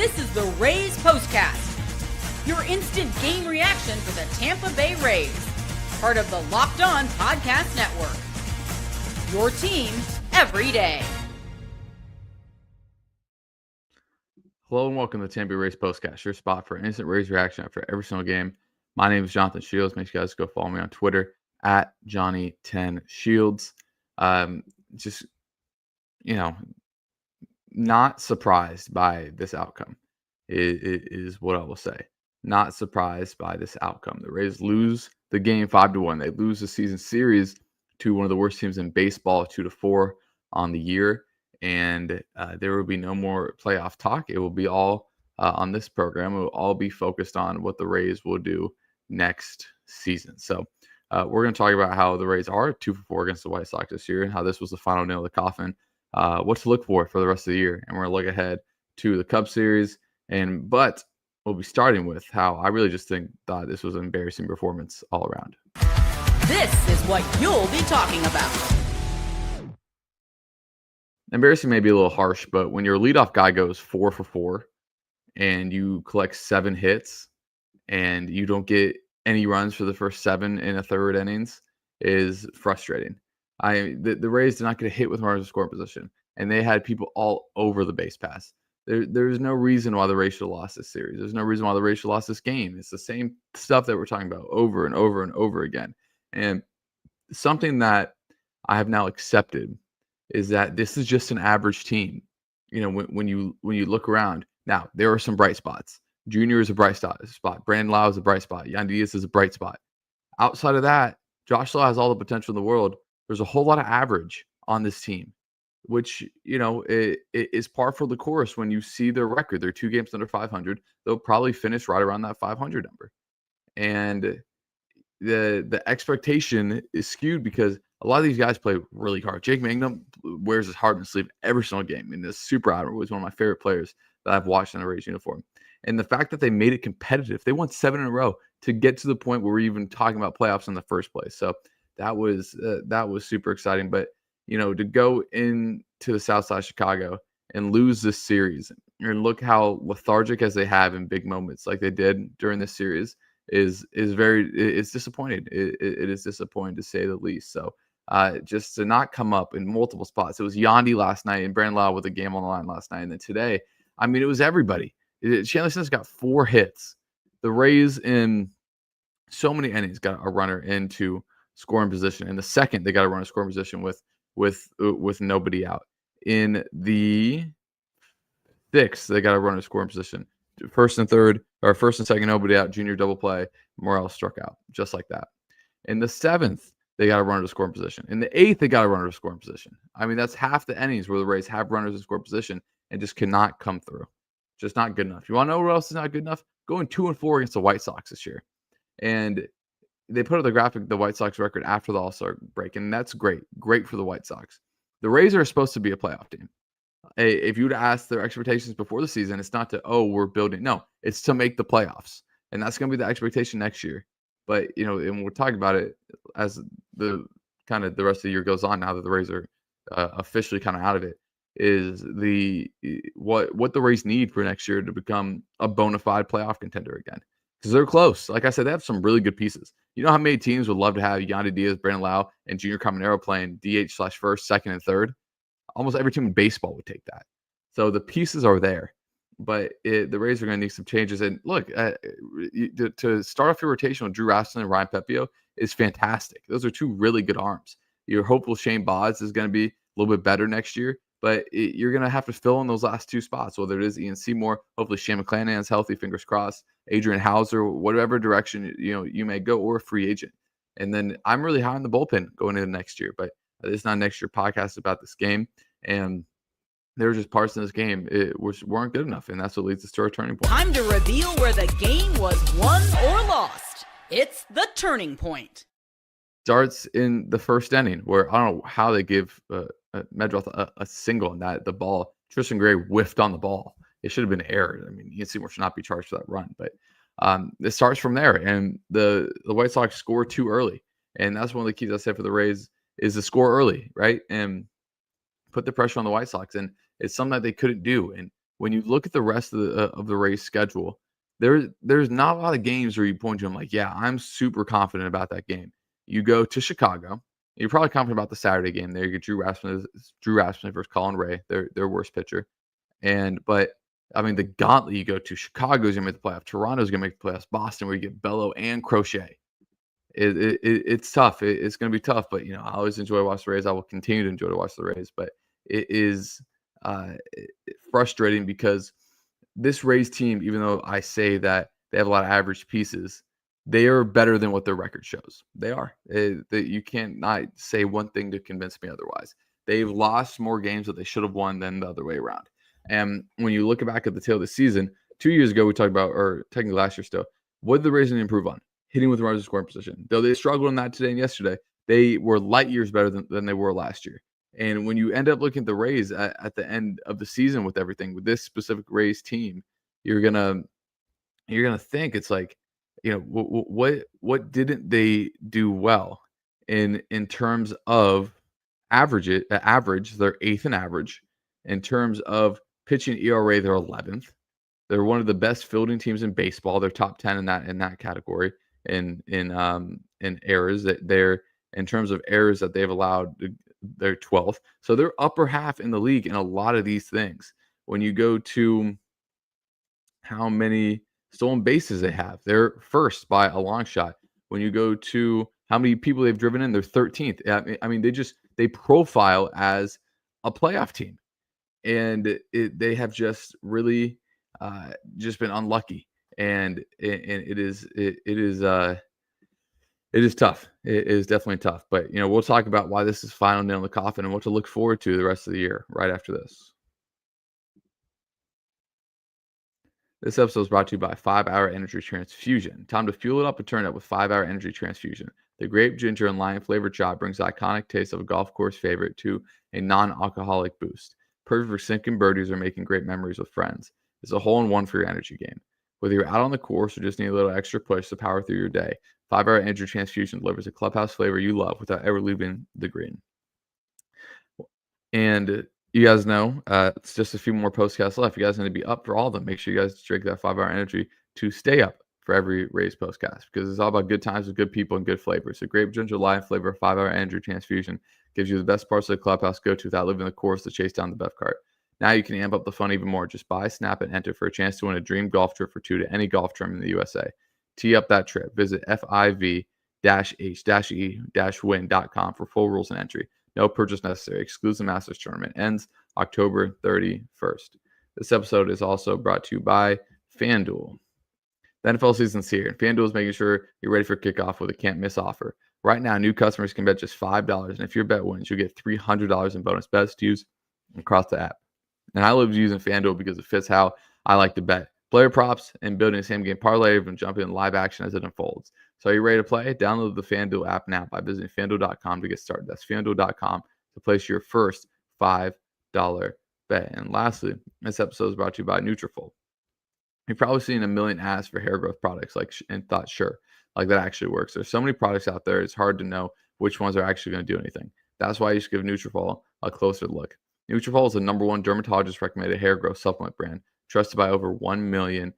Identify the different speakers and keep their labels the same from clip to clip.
Speaker 1: This is the Rays POSTCAST, your instant game reaction for the Tampa Bay Rays, part of the Locked On Podcast Network. Your team every day.
Speaker 2: Hello and welcome to the Tampa Bay Rays POSTCAST, your spot for instant Rays reaction after every single game. My name is Jonathan Shields. Make sure you guys go follow me on Twitter at Johnny10Shields. Not surprised by this outcome is what I will say. Not surprised by this outcome. The Rays lose the game 5-1. They lose the season series to one of the worst teams in baseball, 2-4 on the year. And there will be no more playoff talk. It will be all on this program. It will all be focused on what the Rays will do next season. So we're going to talk about how the Rays are 2-4 against the White Sox this year and how this was the final nail in the coffin. What to look for the rest of the year. And we're going to look ahead to the Cubs series. But we'll be starting with how I really just thought this was an embarrassing performance all around.
Speaker 1: This is what you'll be talking about.
Speaker 2: Embarrassing may be a little harsh, but when your leadoff guy goes 4 for 4 and you collect 7 hits and you don't get any runs for the first 7 in a third innings is frustrating. The Rays did not get a hit with runners in scoring position, and they had people all over the base pass. There's no reason why the Rays should have lost this series. There's no reason why the Rays should have lost this game. It's the same stuff that we're talking about over and over and over again. And something that I have now accepted is that this is just an average team. You know, when you look around, now there are some bright spots. Junior is a bright spot. Brandon Lau is a bright spot. Yandy Diaz is a bright spot. Outside of that, Josh Law has all the potential in the world. There's a whole lot of average on this team, which, you know, it is par for the course when you see their record. They're 2 games under 500. They'll probably finish right around that 500 number. And the expectation is skewed because a lot of these guys play really hard. Jake Mangum wears his heart on his sleeve every single game. And this super admiral was one of my favorite players that I've watched in a Rays uniform. And the fact that they made it competitive, they won 7 in a row to get to the point where we're even talking about playoffs in the first place. So that was super exciting. But, you know, to go into the South Side of Chicago and lose this series and look how lethargic as they have in big moments like they did during this series is disappointing. It is disappointing to say the least. So just to not come up in multiple spots. It was Yandy last night and Brandon Lau with a game on the line last night. And then today, I mean, it was everybody. Chandler Smith's got 4 hits. The Rays in so many innings got a runner into scoring position. In the second, they got a runner scoring position with nobody out. In the 6th, they got a runner scoring position. First and second, nobody out. Junior double play. Morales struck out just like that. In the 7th, they got a runner to scoring position. In the 8th, they got a runner to scoring position. I mean, that's half the innings where the Rays have runners in scoring position and just cannot come through. Just not good enough. You want to know what else is not good enough? Going 2-4 against the White Sox this year. And they put up the graphic, the White Sox record after the All-Star break, and that's great. Great for the White Sox. The Rays are supposed to be a playoff team. If you would ask their expectations before the season, it's not to, we're building. No, it's to make the playoffs. And that's going to be the expectation next year. But, you know, and we'll talk about it as the rest of the year goes on now that the Rays are officially kind of out of it, is what the Rays need for next year to become a bona fide playoff contender again. Because they're close. Like I said, they have some really good pieces. You know how many teams would love to have Yandy Diaz, Brandon Lau, and Junior Caminero playing DH/first, second, and third? Almost every team in baseball would take that. So the pieces are there. But the Rays are going to need some changes. And look, to start off your rotation with Drew Rasmussen and Ryan Pepio is fantastic. Those are 2 really good arms. You're hopeful Shane Baz is going to be a little bit better next year. But you're going to have to fill in those last 2 spots, whether it is Ian Seymour, hopefully Shane McClanahan's healthy, fingers crossed, Adrian Hauser, whatever direction you may go, or a free agent. And then I'm really high on the bullpen going into next year. But it's not next year podcast about this game. And there were just parts in this game which weren't good enough, and that's what leads us to our turning point.
Speaker 1: Time to reveal where the game was won or lost. It's the turning point.
Speaker 2: Starts in the first inning, where I don't know how they give Medroth a single, and that the ball, Tristan Gray whiffed on the ball. It should have been aired. I mean, Ian Seymour should not be charged for that run, but it starts from there, and the White Sox score too early, and that's one of the keys I said for the Rays is to score early, right, and put the pressure on the White Sox, and it's something that they couldn't do. And when you look at the rest of the Rays schedule, there's not a lot of games where you point to them like, yeah, I'm super confident about that game. You go to Chicago, you're probably confident about the Saturday game there. You get Drew Rasmussen versus Colin Ray, their worst pitcher. But I mean, the gauntlet you go to, Chicago's gonna make the playoff, Toronto's gonna make the playoffs, Boston, where you get Bello and Crochet. It's tough. It's gonna be tough, but I always enjoy watching the Rays. I will continue to enjoy to watch the Rays, but it is frustrating because this Rays team, even though I say that they have a lot of average pieces, they are better than what their record shows. They are. You can't not say one thing to convince me otherwise. They've lost more games that they should have won than the other way around. And when you look back at the tail of the season, 2 years ago we talked about, or technically last year still, what did the Rays need to improve on? Hitting with runners in scoring position. Though they struggled in that today and yesterday, they were light years better than they were last year. And when you end up looking at the Rays at the end of the season with everything, with this specific Rays team, you're gonna think it's like, what didn't they do well in terms of average? They're 8th in average. In terms of pitching ERA, they're 11th. They're one of the best fielding teams in baseball. They're top 10 in that category in errors. That they're, in terms of errors that they've allowed, they're 12th. So they're upper half in the league in a lot of these things. When you go to how many stolen bases they have, they're first by a long shot. When you go to how many people they've driven in, they're 13th. I mean, they profile as a playoff team, and they have just really just been unlucky, and it is tough. It is definitely tough. But we'll talk about why this is final nail in the coffin and what to look forward to the rest of the year right after this. This episode is brought to you by 5-Hour Energy Transfusion. Time to fuel it up and turn it up with 5-Hour Energy Transfusion. The grape, ginger, and lime flavored shot brings the iconic taste of a golf course favorite to a non-alcoholic boost. Perfect for sinking birdies or making great memories with friends. It's a hole-in-one for your energy game. Whether you're out on the course or just need a little extra push to power through your day, 5-Hour Energy Transfusion delivers a clubhouse flavor you love without ever leaving the green. And you guys know, it's just a few more postcasts left. You guys need to be up for all of them. Make sure you guys drink that 5-Hour Energy to stay up for every Rays postcast, because it's all about good times with good people and good flavors. So grape, ginger, lime flavor 5-Hour Energy Transfusion gives you the best parts of the clubhouse go to without leaving the course to chase down the Bev cart. Now you can amp up the fun even more. Just buy, snap, and enter for a chance to win a dream golf trip for 2 to any golf tournament in the USA. Tee up that trip. Visit FIV-H-E-win.com for full rules and entry. No purchase necessary. Exclusive Masters Tournament ends October 31st. This episode is also brought to you by FanDuel. The NFL season's here, and FanDuel is making sure you're ready for kickoff with a can't-miss offer. Right now, new customers can bet just $5, and if your bet wins, you'll get $300 in bonus bets to use across the app. And I love using FanDuel because it fits how I like to bet. Player props and building a same-game parlay and jumping in live action as it unfolds. So are you ready to play? Download the FanDuel app now by visiting FanDuel.com to get started. That's FanDuel.com to place your first $5 bet. And lastly, this episode is brought to you by Nutrafol. You've probably seen a million ads for hair growth products and thought, sure, like that actually works. There's so many products out there, it's hard to know which ones are actually going to do anything. That's why you should give Nutrafol a closer look. Nutrafol is the #1 dermatologist-recommended hair growth supplement brand, trusted by over 1.5 million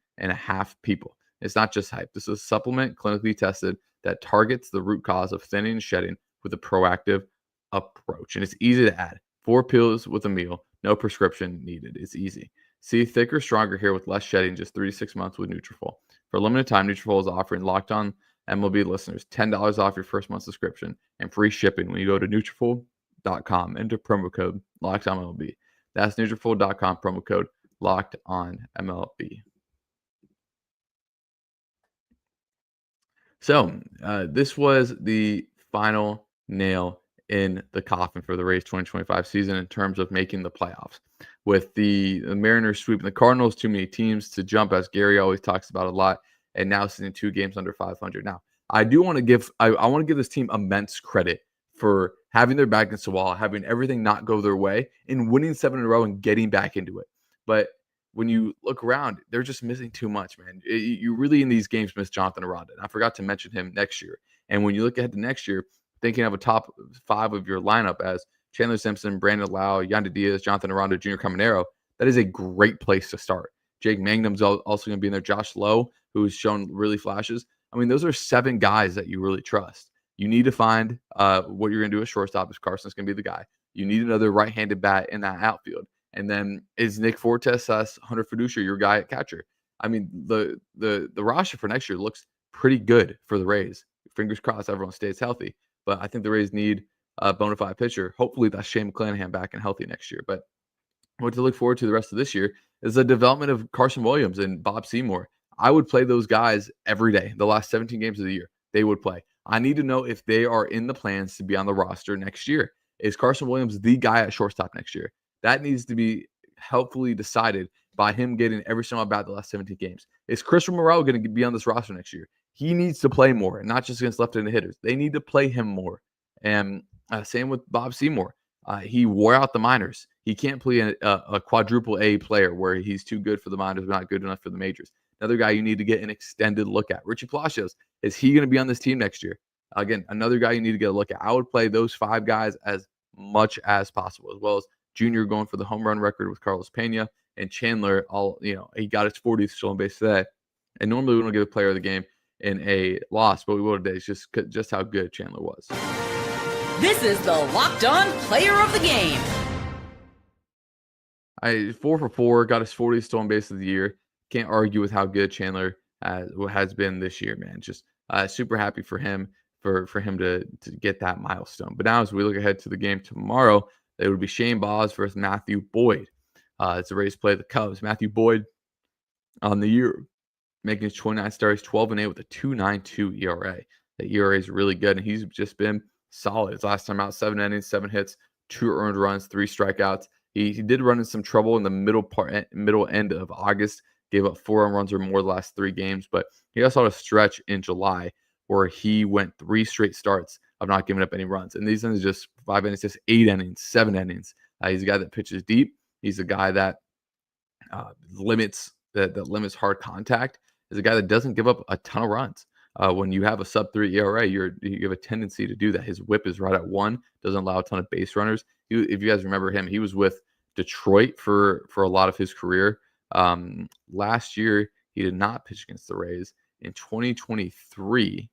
Speaker 2: people. It's not just hype. This is a supplement clinically tested that targets the root cause of thinning and shedding with a proactive approach. And it's easy to add. 4 pills with a meal, no prescription needed. It's easy. See thicker, stronger hair with less shedding in just 3 to 6 months with Nutrafol. For a limited time, Nutrafol is offering Locked On MLB listeners $10 off your first month subscription and free shipping when you go to Nutrafol.com. Enter promo code LOCKEDONMLB. That's Nutrafol.com, promo code LOCKEDONMLB. So this was the final nail in the coffin for the Rays 2025 season in terms of making the playoffs. With the Mariners sweeping the Cardinals, too many teams to jump, as Gary always talks about a lot, and now sitting 2 games under 500. Now, I do want to give I want to give this team immense credit for having their back against the wall, having everything not go their way, and winning 7 in a row and getting back into it. But when you look around, they're just missing too much, man. You really in these games miss Jonathan Aranda. I forgot to mention him next year. And when you look ahead to next year, thinking of a top 5 of your lineup as Chandler Simpson, Brandon Lau, Yandy Diaz, Jonathan Aranda, Junior Caminero, that is a great place to start. Jake Magnum's also going to be in there. Josh Lowe, who's shown really flashes. I mean, those are 7 guys that you really trust. You need to find what you're going to do at shortstop if Carson's going to be the guy. You need another right-handed bat in that outfield. And then is Nick Fortes, Hunter Fiducia, your guy at catcher? I mean, the roster for next year looks pretty good for the Rays. Fingers crossed everyone stays healthy. But I think the Rays need a bona fide pitcher. Hopefully that's Shane McClanahan back and healthy next year. But what to look forward to the rest of this year is the development of Carson Williams and Bob Seymour. I would play those guys every day. The last 17 games of the year, they would play. I need to know if they are in the plans to be on the roster next year. Is Carson Williams the guy at shortstop next year? That needs to be helpfully decided by him getting every single bat the last 17 games. Is Christian Morel going to be on this roster next year? He needs to play more, and not just against left-handed hitters. They need to play him more. And same with Bob Seymour. He wore out the minors. He can't play a quadruple A player where he's too good for the minors but not good enough for the majors. Another guy you need to get an extended look at. Richie Palacios, is he going to be on this team next year? Again, another guy you need to get a look at. I would play those 5 guys as much as possible, as well as Junior going for the home run record with Carlos Pena, and Chandler, he got his 40th stolen base today. And normally we don't give a player of the game in a loss, but we will today. It's just how good Chandler was.
Speaker 1: This is the Locked On Player of the Game.
Speaker 2: 4 for 4, got his 40th stolen base of the year. Can't argue with how good Chandler has been this year, man. Just super happy for him, for him to get that milestone. But now as we look ahead to the game tomorrow, it would be Shane Baz versus Matthew Boyd. It's a Rays play the Cubs. Matthew Boyd on the year, making his 29 starts, 12-8 with a 2.92 ERA. The ERA is really good, and he's just been solid. His last time out, 7 innings, 7 hits, 2 earned runs, 3 strikeouts. He did run into some trouble in the middle end of August. Gave up 4 runs or more the last 3 games, but he also had a stretch in July where he went 3 straight starts of not giving up any runs. And these innings just 5 innings, just 8 innings, 7 innings. He's a guy that pitches deep. He's a guy that limits hard contact. He's a guy that doesn't give up a ton of runs. When you have a sub-3 ERA, you have a tendency to do that. His whip is right at 1, doesn't allow a ton of base runners. If you guys remember him, he was with Detroit for a lot of his career. Last year, he did not pitch against the Rays. In 2023,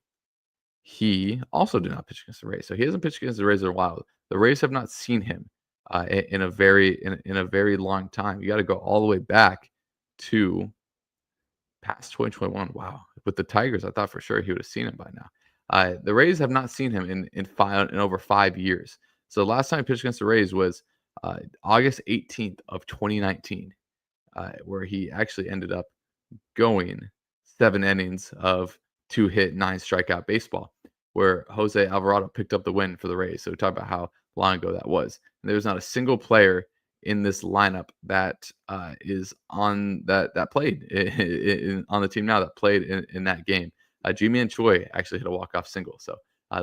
Speaker 2: he also did not pitch against the Rays. So he hasn't pitched against the Rays in a while. The Rays have not seen him in a very long time. You got to go all the way back to past 2021. Wow. With the Tigers, I thought for sure he would have seen him by now. The Rays have not seen him in over 5 years. So the last time he pitched against the Rays was August 18th of 2019, where he actually ended up going 7 innings of 2-hit, 9 strikeout baseball, where Jose Alvarado picked up the win for the Rays. So we talk about how long ago that was. And there's not a single player in this lineup that is on that played on the team now that played in that game. Ji-Man Choi actually hit a walk-off single. So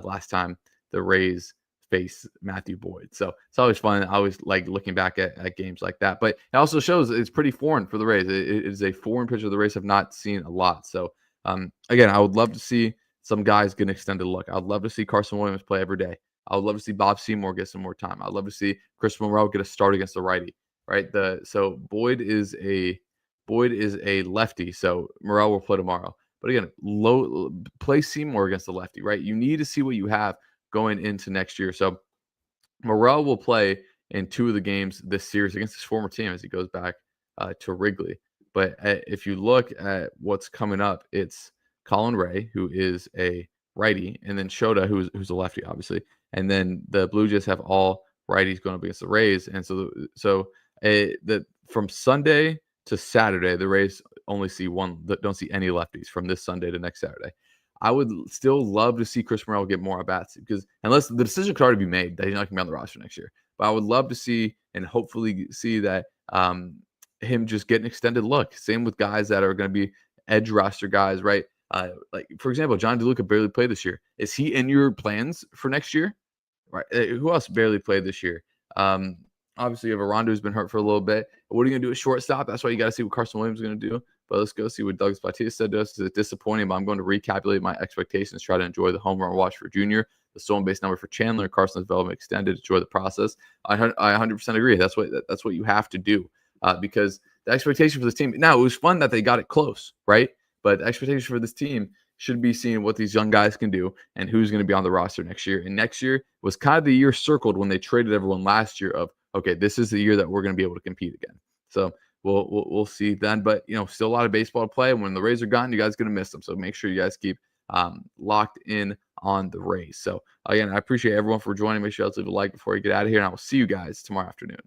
Speaker 2: last time the Rays face Matthew Boyd. So it's always fun. I always like looking back at games like that. But it also shows it's pretty foreign for the Rays. It is a foreign pitcher the Rays have not seen a lot. So again, I would love to see some guys get an extended look. I'd love to see Carson Williams play every day. I would love to see Bob Seymour get some more time. I'd love to see Chris Monroe get a start against the righty, right? So Boyd is a lefty, so Morel will play tomorrow. But again, play Seymour against the lefty, right? You need to see what you have going into next year. So Morel will play in 2 of the games this series against his former team as he goes back to Wrigley. But if you look at what's coming up, it's Colin Ray, who is a righty, and then Shota, who's a lefty, obviously. And then the Blue Jays have all righties going up against the Rays. And so from Sunday to Saturday, the Rays only see don't see any lefties from this Sunday to next Saturday. I would still love to see Chris Morel get more at-bats because unless the decision could already be made that he's not going to be on the roster next year. But I would love to see and hopefully see that him just get an extended look. Same with guys that are going to be edge roster guys, right? Like, for example, John DeLuca barely played this year. Is he in your plans for next year? Right. Who else barely played this year? Obviously, you have Arondo who's been hurt for a little bit. What are you going to do at shortstop? That's why you got to see what Carson Williams is going to do. But let's go see what Douglas Bautista said to us. It's disappointing, but I'm going to recalculate my expectations, try to enjoy the home run watch for Junior, the stolen base number for Chandler, Carson's development extended, enjoy the process. I 100% agree. That's what you have to do. because the expectation for this team, now it was fun that they got it close, right? But the expectation for this team should be seeing what these young guys can do and who's going to be on the roster next year. And next year was kind of the year circled when they traded everyone last year of, okay, this is the year that we're going to be able to compete again. So we'll see then. But, still a lot of baseball to play. And when the Rays are gone, you guys are going to miss them. So make sure you guys keep locked in on the Rays. So again, I appreciate everyone for joining. Make sure you guys leave a like before you get out of here. And I will see you guys tomorrow afternoon.